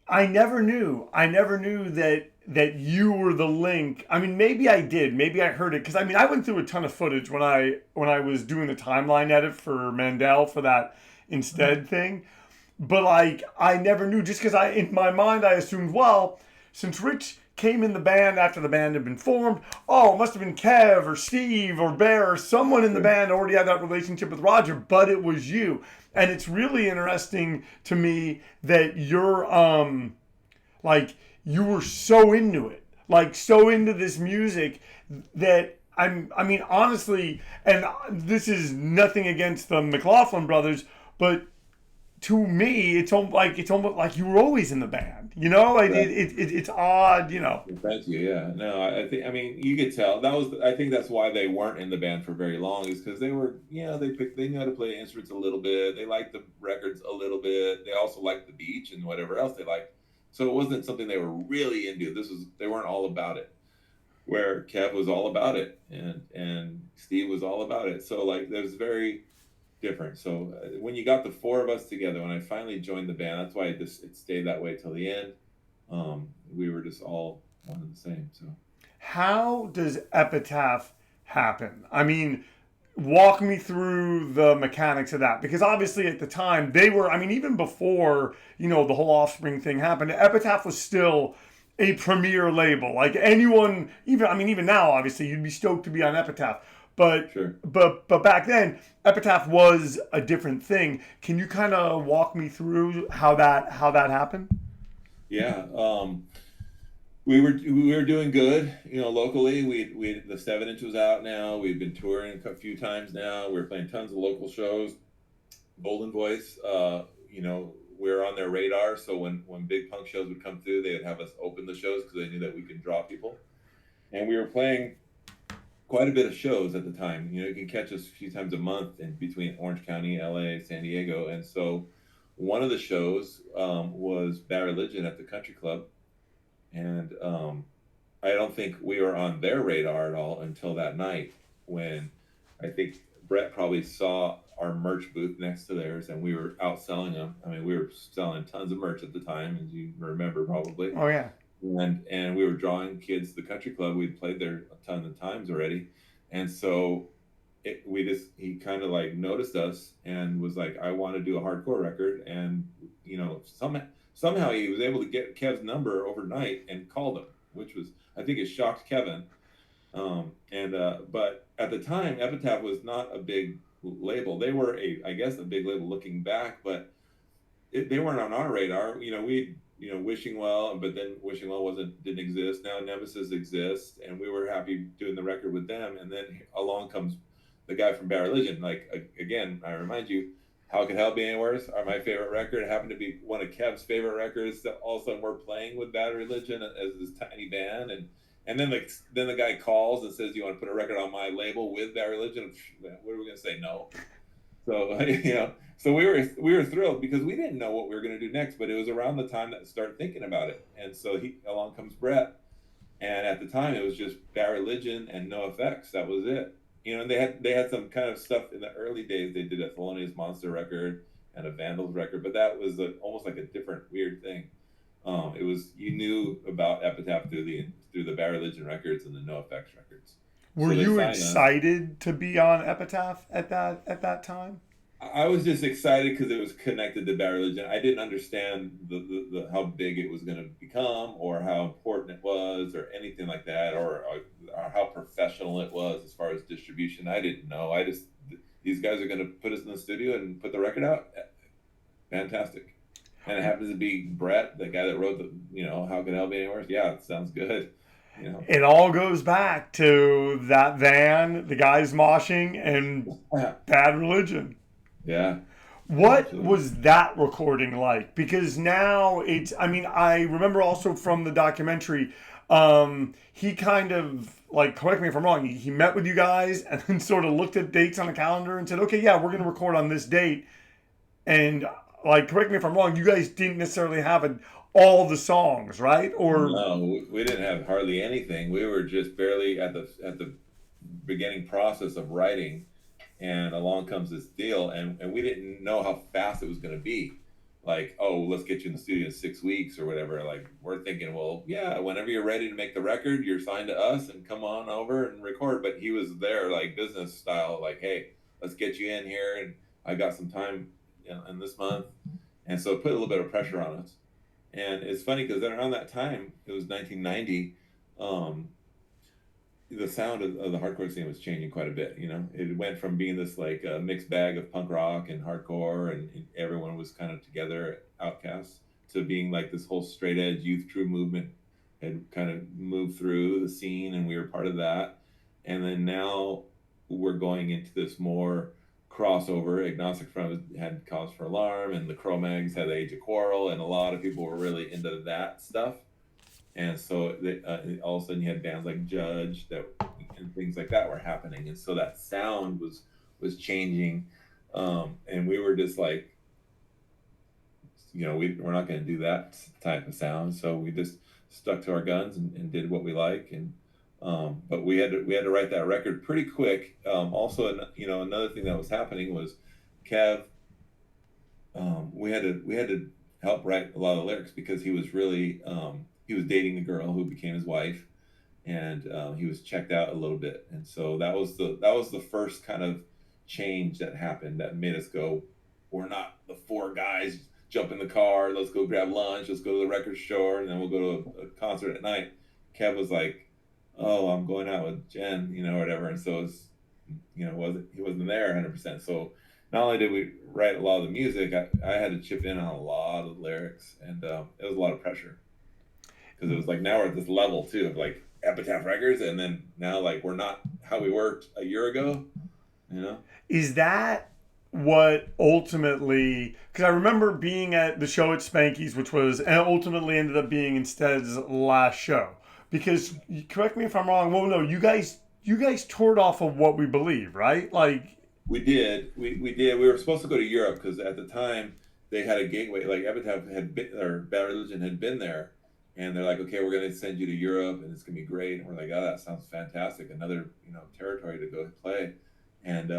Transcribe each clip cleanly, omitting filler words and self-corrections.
I never knew. I never knew that you were the link. I mean, maybe I did. Maybe I heard it because I mean, I went through a ton of footage when I was doing the timeline edit for Mandel for that INSTED thing. But like, I never knew just because I in my mind I assumed, well, since Rich came in the band after the band had been formed, oh, it must have been Kev or Steve or Bear or someone in the Sure. band already had that relationship with Roger, but it was you. And it's really interesting to me that you're like you were so into it, like so into this music that I mean, honestly, and this is nothing against the McLaughlin brothers, but to me, it's almost like you were always in the band. You know, like Right. it's odd. You know. Thank you. Yeah. No, I think, I mean, you could tell that was, I think that's why they weren't in the band for very long, is because they were, they knew how to play instruments a little bit. They liked the records a little bit. They also liked the beach and whatever else they liked. So it wasn't something they were really into. They weren't all about it. Where Kev was all about it, and Steve was all about it. So like, there's very different. So when you got the four of us together, when I finally joined the band, that's why it stayed that way till the end. We were just all one and the same. So How does Epitaph happen? I mean, walk me through the mechanics of that because obviously at the time they were. I mean, even before the whole Offspring thing happened, Epitaph was still a premier label. Like anyone, even now, obviously you'd be stoked to be on Epitaph. But sure. but back then, Epitaph was a different thing. Can you kind of walk me through how that happened? Yeah. We were doing good, locally. We the 7 inch was out now. We've been touring a few times now. We were playing tons of local shows. Golden Voice, we were on their radar. So when big punk shows would come through, they would have us open the shows because they knew that we could draw people. And we were playing quite a bit of shows at the time. You can catch us a few times a month in between Orange County, LA, San Diego. And so one of the shows was Bad Religion at the Country Club. And I don't think we were on their radar at all until that night when I think Brett probably saw our merch booth next to theirs and we were out selling them. I mean, we were selling tons of merch at the time, as you remember probably. Oh yeah. And we were drawing kids to the country club. We'd played there a ton of times already. And so he kind of like noticed us and was like, I want to do a hardcore record. And, somehow he was able to get Kev's number overnight and called him, which was, I think it shocked Kevin. But at the time, Epitaph was not a big label. They were I guess, a big label looking back, but they weren't on our radar. Wishing Well, but then Wishing Well didn't exist. Now Nemesis exists, and we were happy doing the record with them. And then along comes the guy from Bad Religion. Like, again, I remind you, How Could Hell Be Any Worse? Are my favorite record. It happened to be one of Kev's favorite records. That all of a sudden we're playing with Bad Religion as this tiny band, and then the guy calls and says, "Do you want to put a record on my label with Bad Religion?" What are we gonna say? No. So so we were thrilled because we didn't know what we were going to do next, but it was around the time that I started thinking about it. And so along comes Brett, and at the time it was just Bad Religion and No Effects. That was it. And they had some kind of stuff in the early days. They did a Thelonious Monster record and a Vandals record, but that was almost like a different weird thing. It was, you knew about Epitaph through the Bad Religion records and the No Effects records. Were So they you signed us. excited to be on Epitaph at that time? I was just excited because it was connected to Bad Religion. I didn't understand the how big it was going to become, or how important it was, or anything like that, or how professional it was as far as distribution. I didn't know. These guys are going to put us in the studio and put the record out. Fantastic. And it happens to be Brett, the guy that wrote How Can Hell Be Any Worse? Yeah, it sounds good. You know. It all goes back to that van, the guys moshing, and Bad Religion. Yeah, What absolutely. was that recording like? Because now I mean, I remember also from the documentary, he kind of, like, correct me if I'm wrong, he met with you guys and then sort of looked at dates on the calendar and said, okay, yeah, we're going to record on this date. And, like, correct me if I'm wrong, you guys didn't necessarily have all the songs, right? Or, No, we didn't have hardly anything. We were just barely at the beginning process of writing, and along comes this deal, and we didn't know how fast it was going to be. like, oh, let's get you in the studio in 6 weeks or whatever. Like, we're thinking, well, yeah, whenever you're ready to make the record, you're signed to us and come on over and record. But he was there, like, business style, like, hey, let's get you in here. And I got some time, in this month. And so it put a little bit of pressure on us. And it's funny because then around that time, it was 1990. The sound of the hardcore scene was changing quite a bit. It went from being this like mixed bag of punk rock and hardcore, and everyone was kind of together at Outcasts, to being like this whole straight edge youth true movement had kind of moved through the scene, and we were part of that. And then now we're going into this more crossover. Agnostic Front had Cause for Alarm, and the Cro-Mags had the Age of Quarrel, and a lot of people were really into that stuff. And so all of a sudden you had bands like Judge and things like that were happening, and so that sound was changing, and we were just like, we're not going to do that type of sound, so we just stuck to our guns and did what we like. And but we had to write that record pretty quick. Also, another thing that was happening was Kev. We had to help write a lot of the lyrics because he was really he was dating a girl who became his wife, and he was checked out a little bit, and so that was the first kind of change that happened that made us go, we're not the four guys jump in the car, let's go grab lunch, let's go to the record store, and then we'll go to a concert at night. Kev was like, oh, I'm going out with Jen, whatever, and so he wasn't there 100%. So not only did we write a lot of the music, I had to chip in on a lot of the lyrics, and it was a lot of pressure. Because it was like, now we're at this level too of like Epitaph Records, and then now like we're not how we were a year ago. Is that what ultimately? Because I remember being at the show at Spanky's, which was and ultimately ended up being INSTED's last show. Because correct me if I'm wrong. Well, no, you guys toured off of What We Believe, right? Like we did. We did. We were supposed to go to Europe because at the time they had a gateway. Like Epitaph had been, or Bad Religion had been there. And they're like, okay, we're going to send you to Europe, and it's going to be great. And we're like, oh, that sounds fantastic. Another, territory to go play. And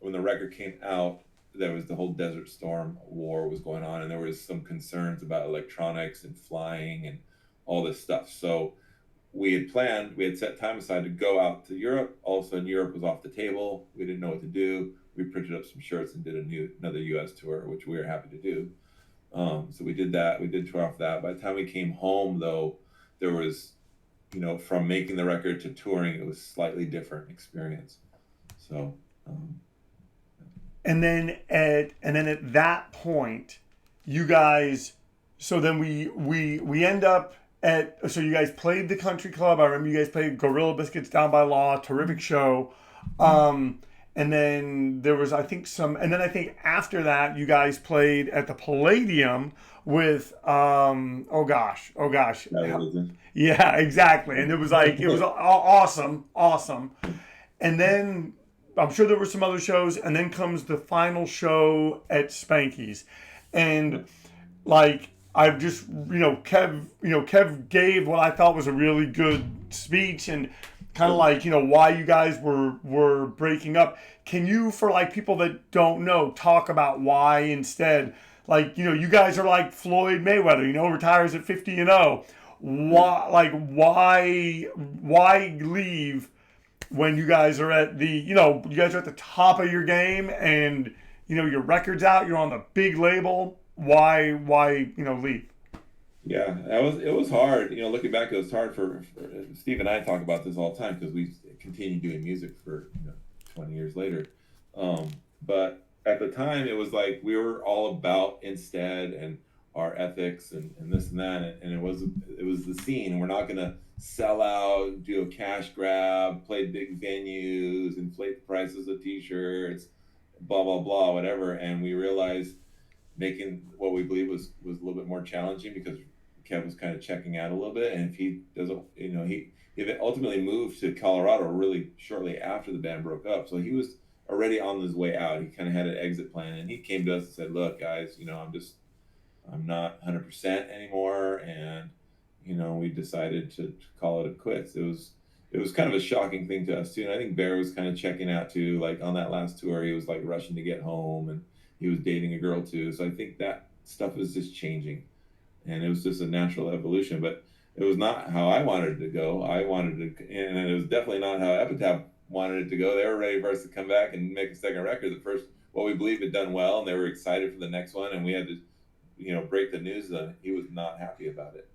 when the record came out, there was the whole Desert Storm war was going on, and there was some concerns about electronics and flying and all this stuff. So we had set time aside to go out to Europe. All of a sudden, Europe was off the table. We didn't know what to do. We printed up some shirts and did another U.S. tour, which we were happy to do. So we did that. We did tour off that. By the time we came home, though, there was, from making the record to touring, it was slightly different experience. So, and then at that point, you guys. So then we end up at. So you guys played the country club. I remember you guys played Gorilla Biscuits Down by Law. Terrific show. And then there was, I think, and then I think after that, you guys played at the Palladium with, oh gosh. Yeah, exactly. And it was awesome. And then I'm sure there were some other shows, and then comes the final show at Spanky's. And like, I've just, Kev gave what I thought was a really good speech, and kind of like, why you guys were breaking up. Can you, for like people that don't know, talk about why INSTED, like, you guys are like Floyd Mayweather, retires at 50-0. Why leave when you guys are at you guys are at the top of your game, and, your record's out, you're on the big label. Why leave? Yeah, it was hard. Looking back, it was hard for Steve and I talk about this all the time because we continued doing music for 20 years later. But at the time, it was like we were all about INSTED and our ethics and this and that, and it was the scene. We're not gonna sell out, do a cash grab, play big venues, inflate the prices of T-shirts, blah blah blah, whatever. And we realized making What We Believe was a little bit more challenging because Kev was kind of checking out a little bit, and if he doesn't, he ultimately moved to Colorado really shortly after the band broke up, so he was already on his way out. He kind of had an exit plan, and he came to us and said, "Look, guys, I'm not 100% anymore," and we decided to call it quits. It was kind of a shocking thing to us too, and I think Bear was kind of checking out too. Like on that last tour, he was like rushing to get home, and he was dating a girl too. So I think that stuff was just changing, and it was just a natural evolution. But it was not how I wanted it to go. I wanted to, and it was definitely not how Epitaph wanted it to go. They were ready for us to come back and make a second record. The first, what we believed had done well, and they were excited for the next one, and we had to, break the news that he was not happy about it.